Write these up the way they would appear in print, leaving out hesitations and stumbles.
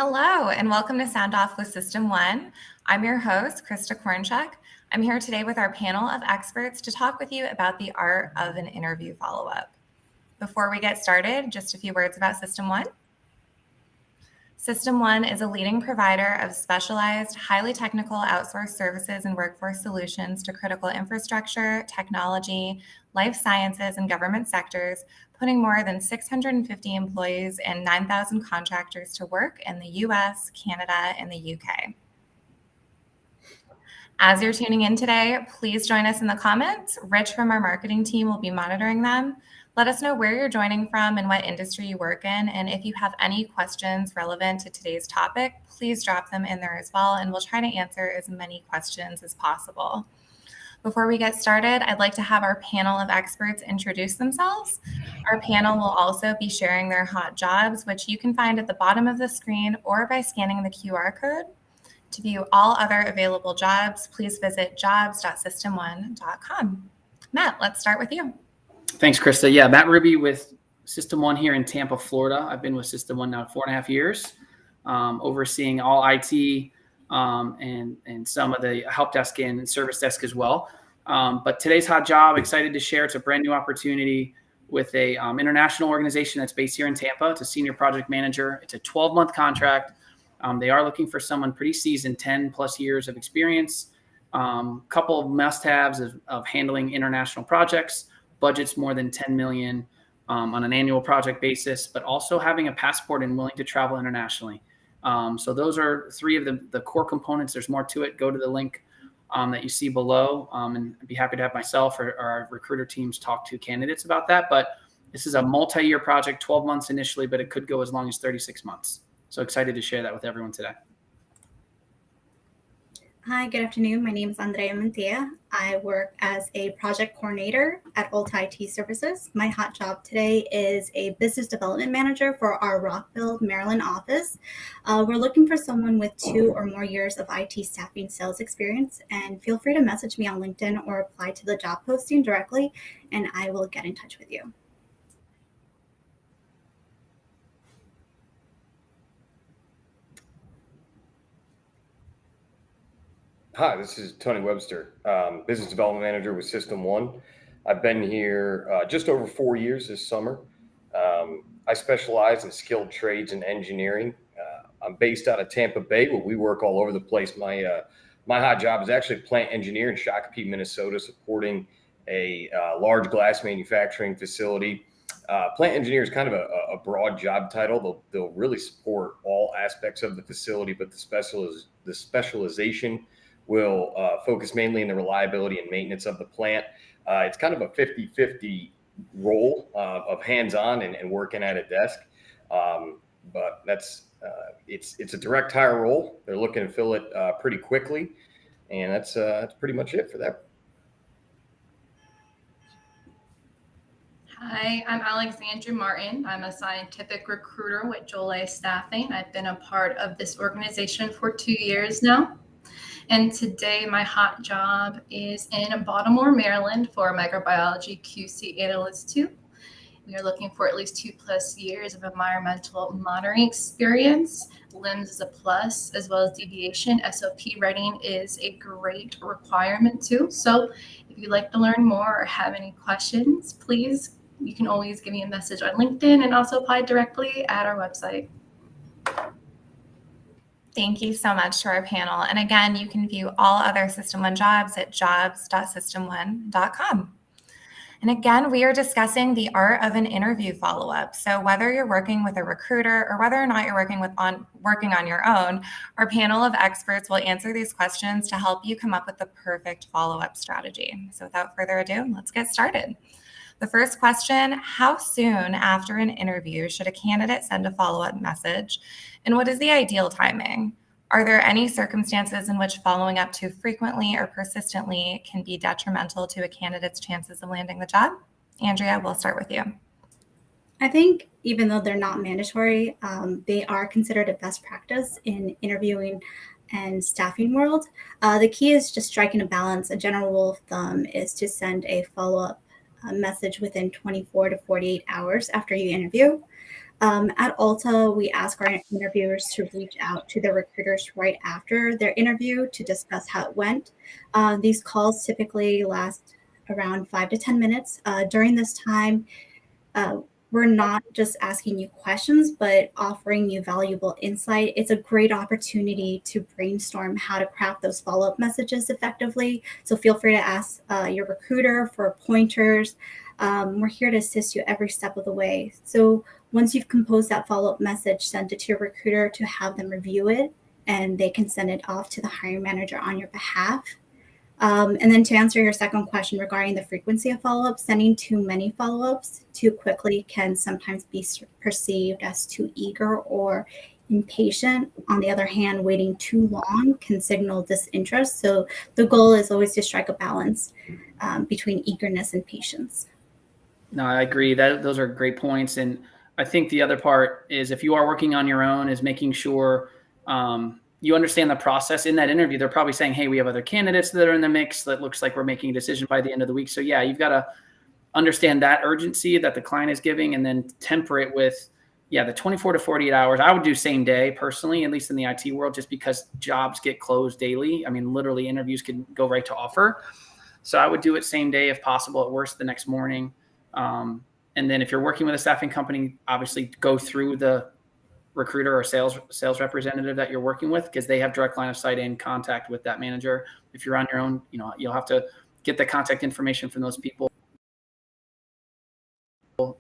Hello, and welcome to Sound Off with System 1. I'm your host, Krista Kornchuk. I'm here today with our panel of experts to talk with you about the art of an interview follow-up. Before we get started, just a few words about System 1. System 1 is a leading provider of specialized, highly technical outsourced services and workforce solutions to critical infrastructure, technology, life sciences, and government sectors, putting more than 650 employees and 9,000 contractors to work in the US, Canada, and the UK. As you're tuning in today, please join us in the comments. Rich from our marketing team will be monitoring them. Let us know where you're joining from and what industry you work in. And if you have any questions relevant to today's topic, please drop them in there as well, and we'll try to answer as many questions as possible. Before we get started, I'd like to have our panel of experts introduce themselves. Our panel will also be sharing their hot jobs, which you can find at the bottom of the screen or by scanning the QR code. To view all other available jobs, please visit jobs.system1.com. Matt, let's start with you. Thanks, Krista. Yeah, Matt Ruby with System 1 here in Tampa, Florida. I've been with System 1 now 4.5 years, overseeing all IT and some of the help desk and service desk as well. But today's hot job, excited to share. It's a brand new opportunity with a international organization that's based here in Tampa. It's a senior project manager. It's a 12-month contract. They are looking for someone pretty seasoned, 10 plus years of experience. Couple of must-haves of handling international projects, budgets more than 10 million on an annual project basis, but also having a passport and willing to travel internationally. So those are three of the core components. There's more to it. Go to the link that you see below, and I'd be happy to have myself or our recruiter teams talk to candidates about that. But this is a multi-year project, 12 months initially, but it could go as long as 36 months. So excited to share that with everyone today. Hi, good afternoon. My name is Andrea Mantia. I work as a project coordinator at ALTA IT Services. My hot job today is a business development manager for our Rockville, Maryland office. We're looking for someone with 2 or more years of IT staffing sales experience, and feel free to message me on LinkedIn or apply to the job posting directly, and I will get in touch with you. Hi, this is Tony Webster, Business Development Manager with System 1. I've been here just over 4 years this summer. I specialize in skilled trades and engineering. I'm based out of Tampa Bay, but we work all over the place. My hot job is actually a plant engineer in Shakopee, Minnesota, supporting a large glass manufacturing facility. Plant engineer is kind of a broad job title. They'll really support all aspects of the facility, but the specialization will focus mainly on the reliability and maintenance of the plant. It's kind of a 50-50 role of hands-on and working at a desk. But it's a direct hire role. They're looking to fill it pretty quickly. And that's pretty much it for that. Hi, I'm Alexandra Martin. I'm a scientific recruiter with Joule Staffing. I've been a part of this organization for 2 years now. And today my hot job is in Baltimore, Maryland for Microbiology QC Analyst 2. We are looking for at least 2+ years of environmental monitoring experience. LIMS is a plus, as well as deviation. SOP writing is a great requirement too. So if you'd like to learn more or have any questions, please, you can always give me a message on LinkedIn and also apply directly at our website. Thank you so much to our panel. And again, you can view all other System 1 jobs at jobs.system1.com. And again, we are discussing the art of an interview follow-up. So whether you're working with a recruiter or whether or not you're working on your own, our panel of experts will answer these questions to help you come up with the perfect follow-up strategy. So without further ado, let's get started. The first question, how soon after an interview should a candidate send a follow-up message? And what is the ideal timing? Are there any circumstances in which following up too frequently or persistently can be detrimental to a candidate's chances of landing the job? Andrea, we'll start with you. I think even though they're not mandatory, they are considered a best practice in interviewing and staffing world. The key is just striking a balance. A general rule of thumb is to send a follow-up message within 24 to 48 hours after you interview. At ALTA, we ask our interviewers to reach out to the recruiters right after their interview to discuss how it went. These calls typically last around 5 to 10 minutes. During this time, we're not just asking you questions, but offering you valuable insight. It's a great opportunity to brainstorm how to craft those follow-up messages effectively. So feel free to ask your recruiter for pointers. We're here to assist you every step of the way. So once you've composed that follow-up message, send it to your recruiter to have them review it, and they can send it off to the hiring manager on your behalf. And then to answer your second question regarding the frequency of follow-ups, sending too many follow-ups too quickly can sometimes be perceived as too eager or impatient. On the other hand, waiting too long can signal disinterest. So the goal is always to strike a balance between eagerness and patience. No, I agree. Those are great points. And I think the other part is if you are working on your own is making sure you understand the process in that interview. They're probably saying, hey, we have other candidates that are in the mix that looks like we're making a decision by the end of the week. So yeah, you've got to understand that urgency that the client is giving and then temper it with, the 24 to 48 hours. I would do same day personally, at least in the IT world, just because jobs get closed daily. I mean, literally interviews can go right to offer. So I would do it same day if possible, at worst the next morning. And then if you're working with a staffing company, obviously go through the recruiter or sales representative that you're working with, because they have direct line of sight in contact with that manager. If you're on your own, you'll have to get the contact information from those people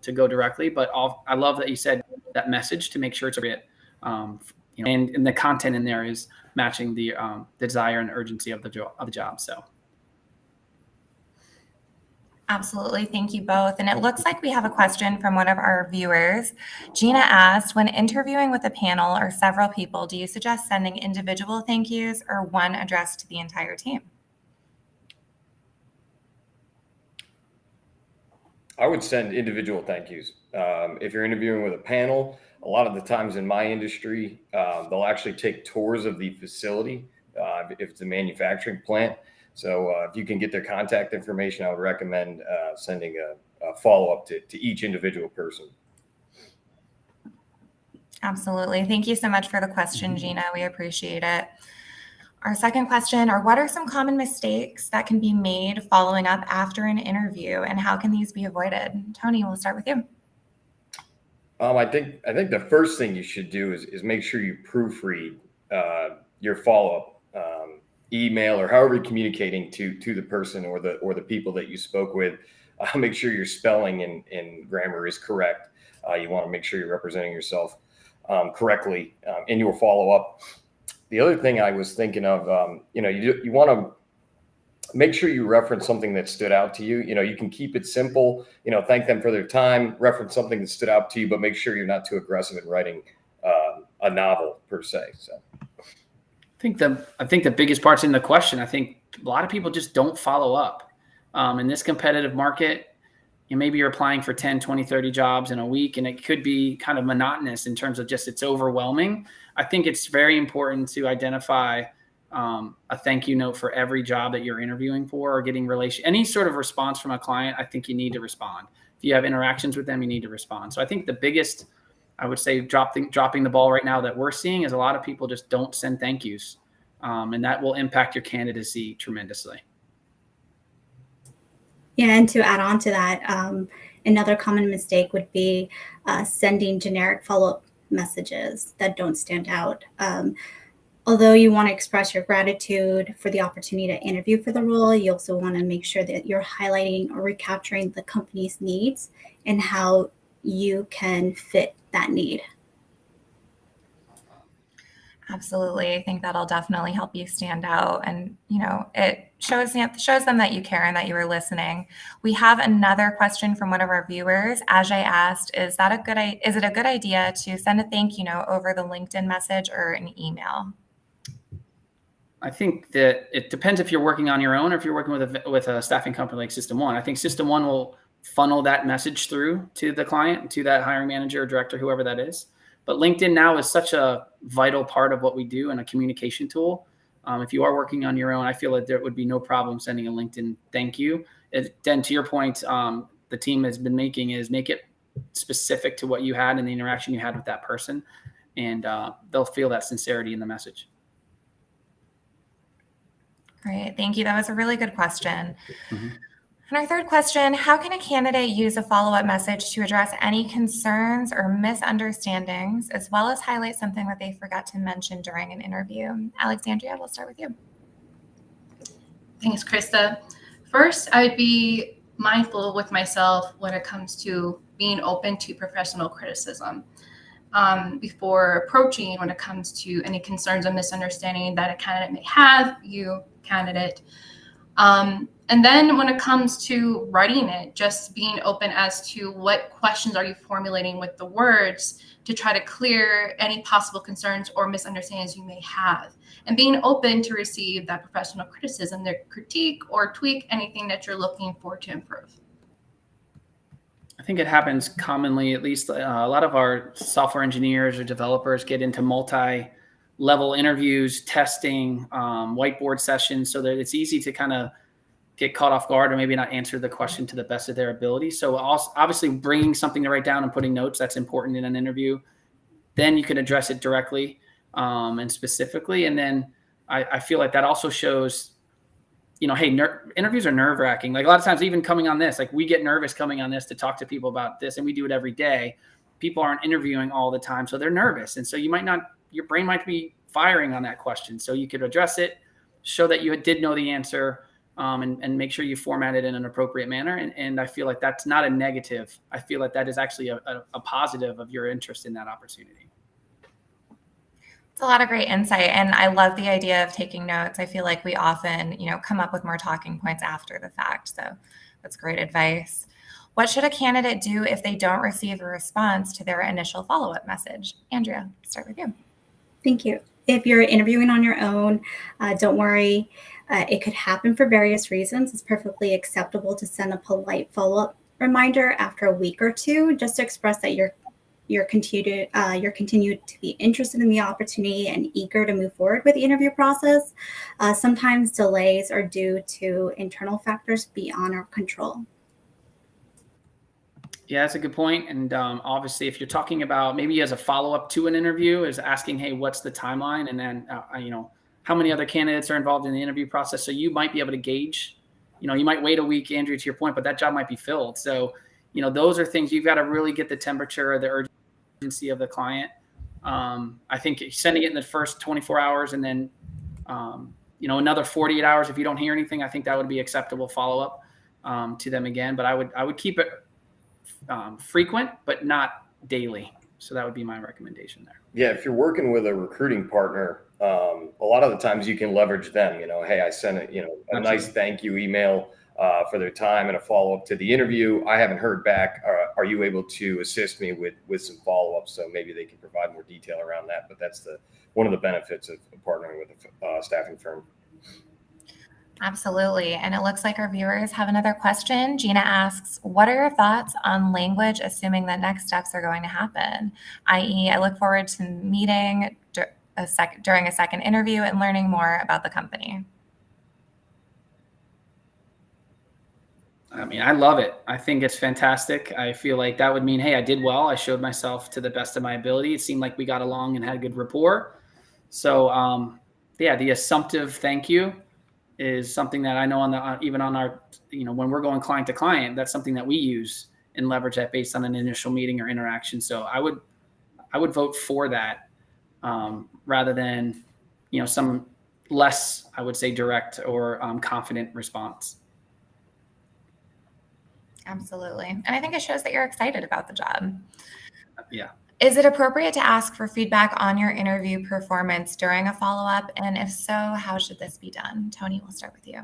to go directly. But I love that you said that message to make sure it's appropriate. And the content in there is matching the desire and urgency of the job. So. Absolutely. Thank you both. And it looks like we have a question from one of our viewers. Gina asked, when interviewing with a panel or several people, do you suggest sending individual thank yous or one addressed to the entire team? I would send individual thank yous. If you're interviewing with a panel, a lot of the times in my industry, they'll actually take tours of the facility if it's a manufacturing plant. So if you can get their contact information, I would recommend sending a follow-up to each individual person. Absolutely. Thank you so much for the question, Gina. We appreciate it. Our second question what are some common mistakes that can be made following up after an interview, and how can these be avoided? Tony, we'll start with you. I think the first thing you should do is make sure you proofread your follow-up email or however you're communicating to the person or the people that you spoke with. Make sure your spelling and grammar is correct. You want to make sure you're representing yourself correctly in your follow-up. The other thing I was thinking of, you want to make sure you reference something that stood out to you. You can keep it simple, thank them for their time, reference something that stood out to you, but make sure you're not too aggressive in writing a novel per se. So. I think the biggest part's in the question. I think a lot of people just don't follow up. In this competitive market, maybe you're applying for 10, 20, 30 jobs in a week, and it could be kind of monotonous in terms of just it's overwhelming. I think it's very important to identify a thank you note for every job that you're interviewing for or getting any sort of response from a client. I think you need to respond. If you have interactions with them, you need to respond. So I think the biggest, I would say, dropping the ball right now that we're seeing is a lot of people just don't send thank yous. And that will impact your candidacy tremendously. Yeah, and to add on to that, another common mistake would be sending generic follow-up messages that don't stand out. Although you want to express your gratitude for the opportunity to interview for the role, you also want to make sure that you're highlighting or recapturing the company's needs and how you can fit that need. Absolutely. I think that'll definitely help you stand out. And, it shows them that you care and that you were listening. We have another question from one of our viewers. Ajay asked, is it a good idea to send a thank you note over the LinkedIn message or an email? I think that it depends if you're working on your own or if you're working with a staffing company like System One. I think System One will funnel that message through to the client, to that hiring manager or director, whoever that is. But LinkedIn now is such a vital part of what we do and a communication tool. If you are working on your own, I feel like there would be no problem sending a LinkedIn thank you. Then to your point, the team has been making is make it specific to what you had and the interaction you had with that person. And they'll feel that sincerity in the message. Great. Thank you. That was a really good question. Mm-hmm. And our third question, how can a candidate use a follow-up message to address any concerns or misunderstandings, as well as highlight something that they forgot to mention during an interview? Alexandria, we'll start with you. Thanks, Krista. First, I would be mindful with myself when it comes to being open to professional criticism. Before approaching when it comes to any concerns or misunderstanding that a candidate may have, you candidate. And then when it comes to writing it, just being open as to what questions are you formulating with the words to try to clear any possible concerns or misunderstandings you may have. And being open to receive that professional criticism, their critique or tweak anything that you're looking for to improve. I think it happens commonly, at least a lot of our software engineers or developers get into multi-level interviews, testing, whiteboard sessions, so that it's easy to kind of get caught off guard or maybe not answer the question to the best of their ability. So also, obviously bringing something to write down and putting notes, that's important in an interview. Then you can address it directly and specifically. And then I feel like that also shows, hey, interviews are nerve wracking. Like a lot of times, even coming on this, like we get nervous coming on this to talk to people about this, and we do it every day. People aren't interviewing all the time, so they're nervous. And so your brain might be firing on that question. So you could address it, show that you did know the answer, and make sure you format it in an appropriate manner. And I feel like that's not a negative. I feel like that is actually a positive of your interest in that opportunity. It's a lot of great insight. And I love the idea of taking notes. I feel like we often, come up with more talking points after the fact. So that's great advice. What should a candidate do if they don't receive a response to their initial follow-up message? Andrea, start with you. Thank you. If you're interviewing on your own, don't worry. It could happen for various reasons. It's perfectly acceptable to send a polite follow-up reminder after a week or two, just to express that you're continued to be interested in the opportunity and eager to move forward with the interview process. Sometimes delays are due to internal factors beyond our control. Yeah, that's a good point. And obviously, if you're talking about maybe as a follow-up to an interview, is asking, hey, what's the timeline? And then, how many other candidates are involved in the interview process? So you might be able to gauge, you might wait a week, Andrew, to your point, but that job might be filled. So, those are things you've got to really get the temperature, the urgency of the client. I think sending it in the first 24 hours and then, another 48 hours, if you don't hear anything, I think that would be acceptable follow-up to them again. But I would keep it frequent, but not daily. So that would be my recommendation there. Yeah, if you're working with a recruiting partner, a lot of the times you can leverage them. Hey, I sent a nice thank you email for their time and a follow-up to the interview. I haven't heard back. Are you able to assist me with some follow-up? So maybe they can provide more detail around that. But that's one of the benefits of partnering with a staffing firm. Absolutely. And it looks like our viewers have another question. Gina asks, what are your thoughts on language, assuming that next steps are going to happen? I.e., I look forward to meeting during a second interview and learning more about the company. I mean, I love it. I think it's fantastic. I feel like that would mean, hey, I did well. I showed myself to the best of my ability. It seemed like we got along and had good rapport. So, the assumptive thank you is something that I know even on our, when we're going client to client, that's something that we use and leverage that based on an initial meeting or interaction. So I would vote for that rather than, some less, I would say, direct or confident response. Absolutely. And I think it shows that you're excited about the job. Yeah. Is it appropriate to ask for feedback on your interview performance during a follow-up? And if so, how should this be done? Tony, we'll start with you.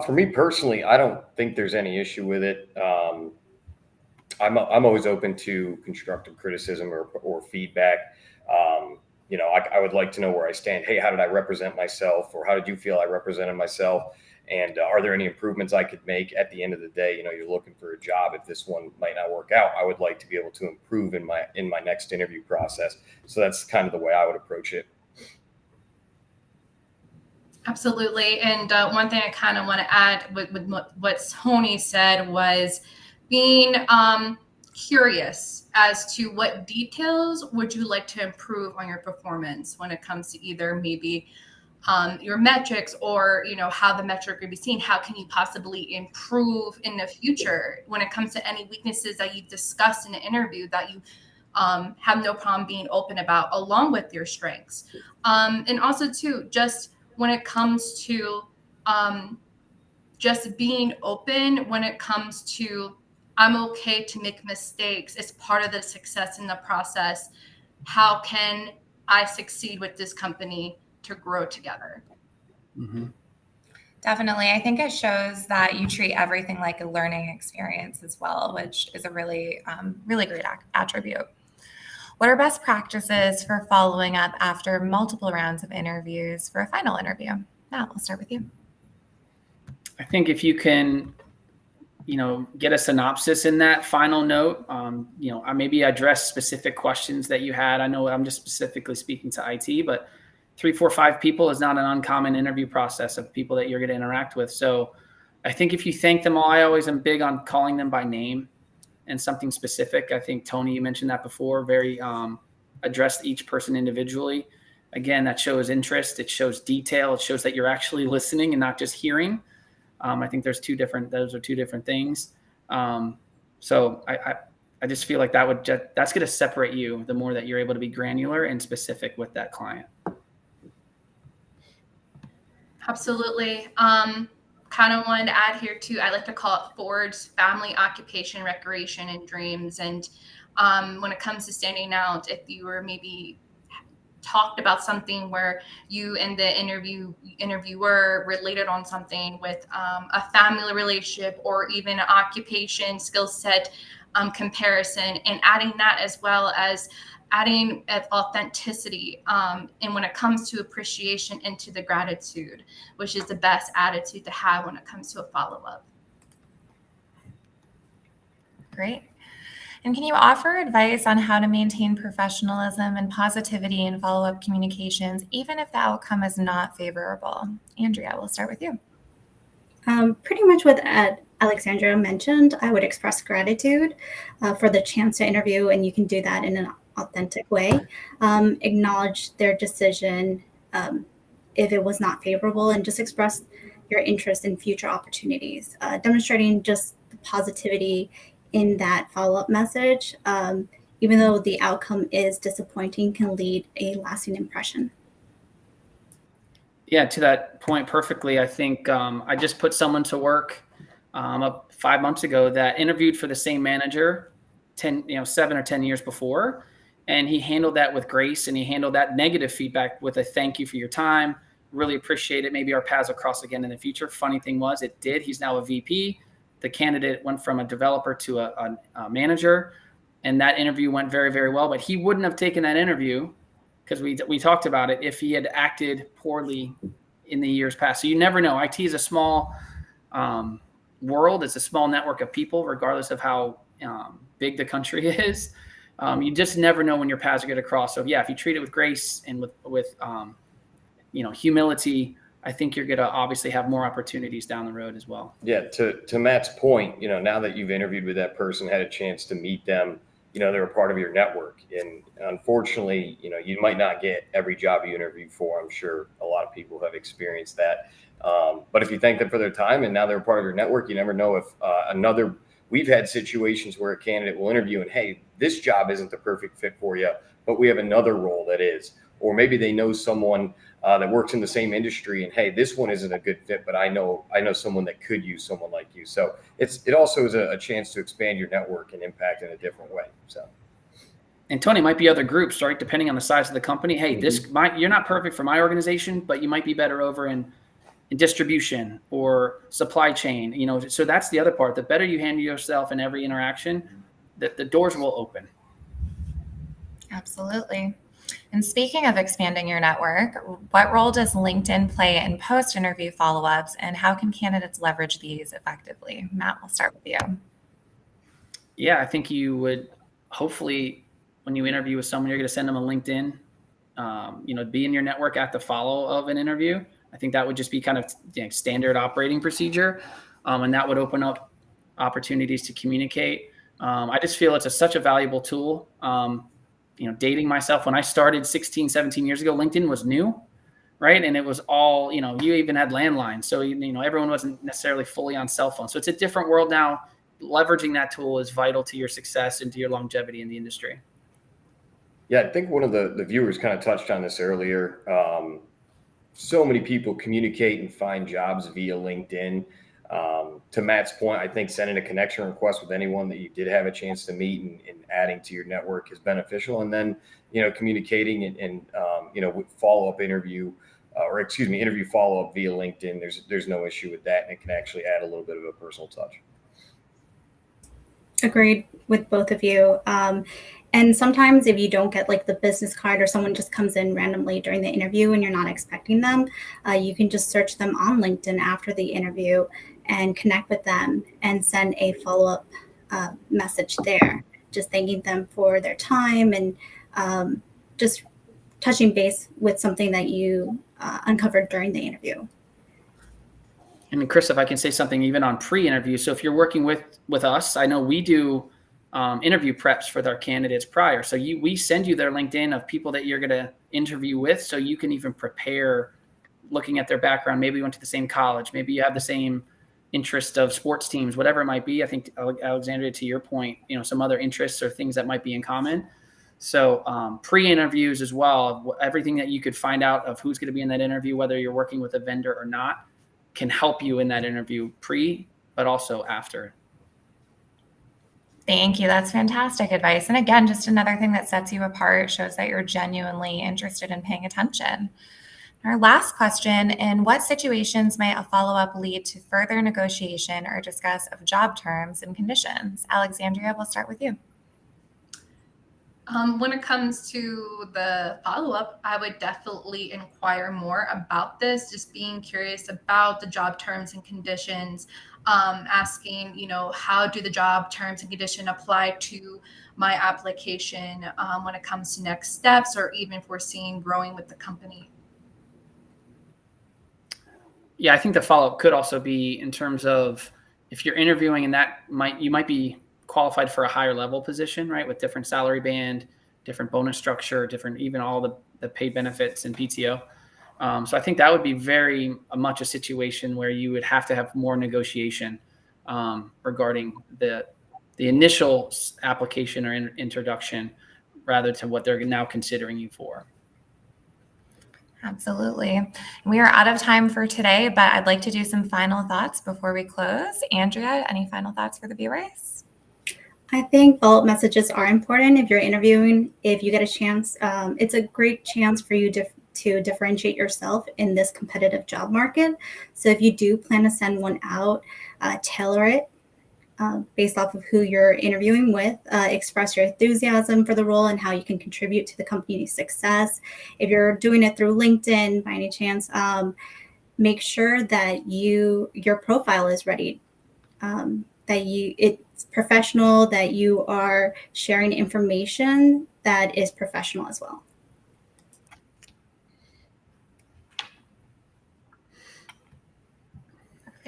For me personally, I don't think there's any issue with it. I'm always open to constructive criticism or feedback. I would like to know where I stand. Hey, how did I represent myself? Or how did you feel I represented myself? And are there any improvements I could make at the end of the day? You're looking for a job. If this one might not work out, I would like to be able to improve in my next interview process. So that's kind of the way I would approach it. Absolutely. And one thing I kind of want to add with what Tony said was being curious as to what details would you like to improve on your performance when it comes to either maybe your metrics, or how the metric would be seen. How can you possibly improve in the future when it comes to any weaknesses that you've discussed in the interview that you have no problem being open about, along with your strengths. And also too, just when it comes to just being open when it comes to, I'm okay to make mistakes. It's part of the success in the process. How can I succeed with this company to grow together? Mm-hmm. Definitely. I think it shows that you treat everything like a learning experience as well, which is a really, really great attribute. What are best practices for following up after multiple rounds of interviews for a final interview? Matt, we'll start with you. I think if you can, get a synopsis in that final note, maybe address specific questions that you had. I know I'm just specifically speaking to IT, but 3, 4, 5 people is not an uncommon interview process of people that you're going to interact with. So I think if you thank them all, I always am big on calling them by name and something specific. I think, Tony, you mentioned that before, very address each person individually. Again, that shows interest. It shows detail. It shows that you're actually listening and not just hearing. I think those are two different things. So I just feel like that's going to separate you the more that you're able to be granular and specific with that client. Absolutely. Kind of wanted to add here too, I like to call it Ford's family, occupation, recreation, and dreams. And when it comes to standing out, if you were maybe talked about something where you and the interviewer related on something with a family relationship, or even an occupation skill set comparison, and adding that as well as adding authenticity, and when it comes to appreciation into the gratitude, which is the best attitude to have when it comes to a follow-up. Great. And can you offer advice on how to maintain professionalism and positivity in follow-up communications, even if the outcome is not favorable? Andrea, we'll start with you. Pretty much what Alexandra mentioned, I would express gratitude for the chance to interview, and you can do that in an authentic way. Acknowledge their decision if it was not favorable, and just express your interest in future opportunities, demonstrating just the positivity in that follow-up message, even though the outcome is disappointing, can lead a lasting impression. Yeah, to that point perfectly. I think I just put someone to work 5 months ago that interviewed for the same manager 7 or 10 years before. And he handled that with grace, and he handled that negative feedback with a thank you for your time. Really appreciate it. Maybe our paths will cross again in the future. Funny thing was, it did. He's now a VP. The candidate went from a developer to a manager, and that interview went very, very well. But he wouldn't have taken that interview, because we talked about it, if he had acted poorly in the years past. So you never know. IT is a small world. It's a small network of people, regardless of how big the country is. You just never know when your paths are going to cross. So yeah, if you treat it with grace and with humility, I think you're going to obviously have more opportunities down the road as well. Yeah. To Matt's point, now that you've interviewed with that person, had a chance to meet them, they're a part of your network. And unfortunately, you might not get every job you interview for. I'm sure a lot of people have experienced that. But if you thank them for their time and now they're a part of your network, you never know if we've had situations where a candidate will interview and, hey, this job isn't the perfect fit for you, but we have another role that is. Or maybe they know someone that works in the same industry, and hey, this one isn't a good fit, but I know someone that could use someone like you. So it also is a chance to expand your network and impact in a different way. So. And Tony, might be other groups, right? Depending on the size of the company. Hey, you're not perfect for my organization, but you might be better over in distribution or supply chain. So that's the other part. The better you handle yourself in every interaction, the doors will open. Absolutely. And speaking of expanding your network, what role does LinkedIn play in post-interview follow-ups, and how can candidates leverage these effectively? Matt, we'll start with you. Yeah, I think you would hopefully, when you interview with someone, you're going to send them a LinkedIn, be in your network at the follow of an interview. I think that would just be kind of standard operating procedure. And that would open up opportunities to communicate. I just feel it's such a valuable tool. Dating myself, when I started 16, 17 years ago, LinkedIn was new, right? And it was all, you even had landlines. So, everyone wasn't necessarily fully on cell phones. So it's a different world now. Leveraging that tool is vital to your success and to your longevity in the industry. Yeah, I think one of the viewers kind of touched on this earlier. So many people communicate and find jobs via LinkedIn. To Matt's point, I think sending a connection request with anyone that you did have a chance to meet and adding to your network is beneficial. And then, communicating and with follow-up interview interview follow-up via LinkedIn, there's no issue with that. And it can actually add a little bit of a personal touch. Agreed with both of you. And sometimes if you don't get like the business card or someone just comes in randomly during the interview and you're not expecting them, you can just search them on LinkedIn after the interview and connect with them and send a follow-up message there, just thanking them for their time and just touching base with something that you uncovered during the interview. And Chris, if I can say something even on pre-interview. So if you're working with us, I know we do interview preps for their candidates prior. So we send you their LinkedIn of people that you're going to interview with, so you can even prepare looking at their background. Maybe you went to the same college. Maybe you have the same interest of sports teams, whatever it might be. I think, Alexandria, to your point, some other interests or things that might be in common. So pre-interviews as well, everything that you could find out of who's going to be in that interview, whether you're working with a vendor or not, can help you in that interview but also after. Thank you. That's fantastic advice. And again, just another thing that sets you apart, shows that you're genuinely interested in paying attention. Our last question: in what situations might a follow-up lead to further negotiation or discuss of job terms and conditions? Alexandria, we'll start with you. When it comes to the follow-up, I would definitely inquire more about this, just being curious about the job terms and conditions, asking, how do the job terms and condition apply to my application when it comes to next steps or even foreseeing growing with the company. Yeah, I think the follow-up could also be in terms of if you're interviewing and you might be qualified for a higher level position, right? With different salary band, different bonus structure, different, even all the paid benefits and PTO. So I think that would be very much a situation where you would have to have more negotiation regarding the initial application or introduction rather to what they're now considering you for. Absolutely. We are out of time for today, but I'd like to do some final thoughts before we close. Andrea, any final thoughts for the viewers? I think follow-up messages are important if you're interviewing. If you get a chance, it's a great chance for you to differentiate yourself in this competitive job market. So if you do plan to send one out, tailor it based off of who you're interviewing with. Express your enthusiasm for the role and how you can contribute to the company's success. If you're doing it through LinkedIn by any chance, make sure that your profile is ready, it's professional, that you are sharing information that is professional as well.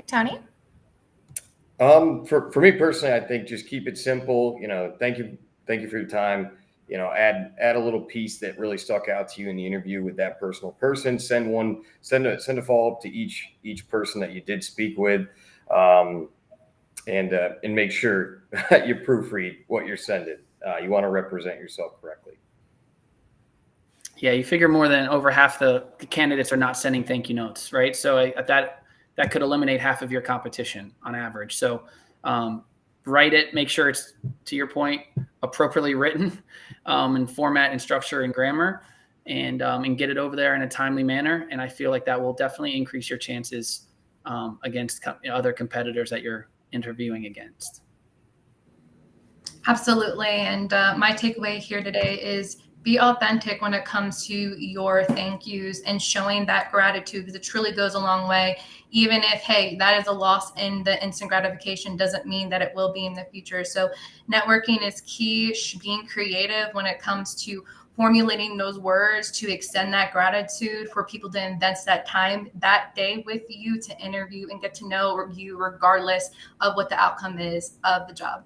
Tony? For me personally, I think just keep it simple. Thank you for your time. Add a little piece that really stuck out to you in the interview with that personal person. Send a follow up to each person that you did speak with, and make sure that you proofread what you're sending. You want to represent yourself correctly. Yeah, you figure more than over half the candidates are not sending thank you notes, right? So that could eliminate half of your competition on average. So write it, make sure it's, to your point, appropriately written in format and structure and grammar, and get it over there in a timely manner. And I feel like that will definitely increase your chances against other competitors that you're interviewing against. Absolutely. And my takeaway here today is be authentic when it comes to your thank yous and showing that gratitude, because it truly goes a long way. Even if, hey, that is a loss in the instant gratification, doesn't mean that it will be in the future. So networking is key, being creative when it comes to formulating those words to extend that gratitude for people to invest that time that day with you to interview and get to know you regardless of what the outcome is of the job.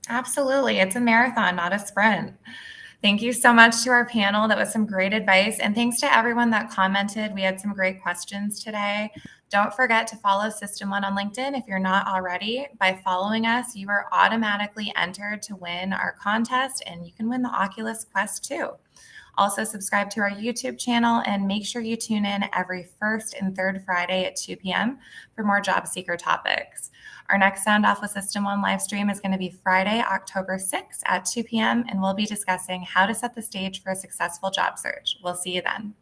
Absolutely. It's a marathon, not a sprint. Thank you so much to our panel. That was some great advice. And thanks to everyone that commented. We had some great questions today. Don't forget to follow System 1 on LinkedIn if you're not already. By following us, you are automatically entered to win our contest, and you can win the Oculus Quest too. Also, subscribe to our YouTube channel and make sure you tune in every first and third Friday at 2 p.m. for more job seeker topics. Our next Sound Off with System 1 live stream is going to be Friday, October 6th at 2 p.m., and we'll be discussing how to set the stage for a successful job search. We'll see you then.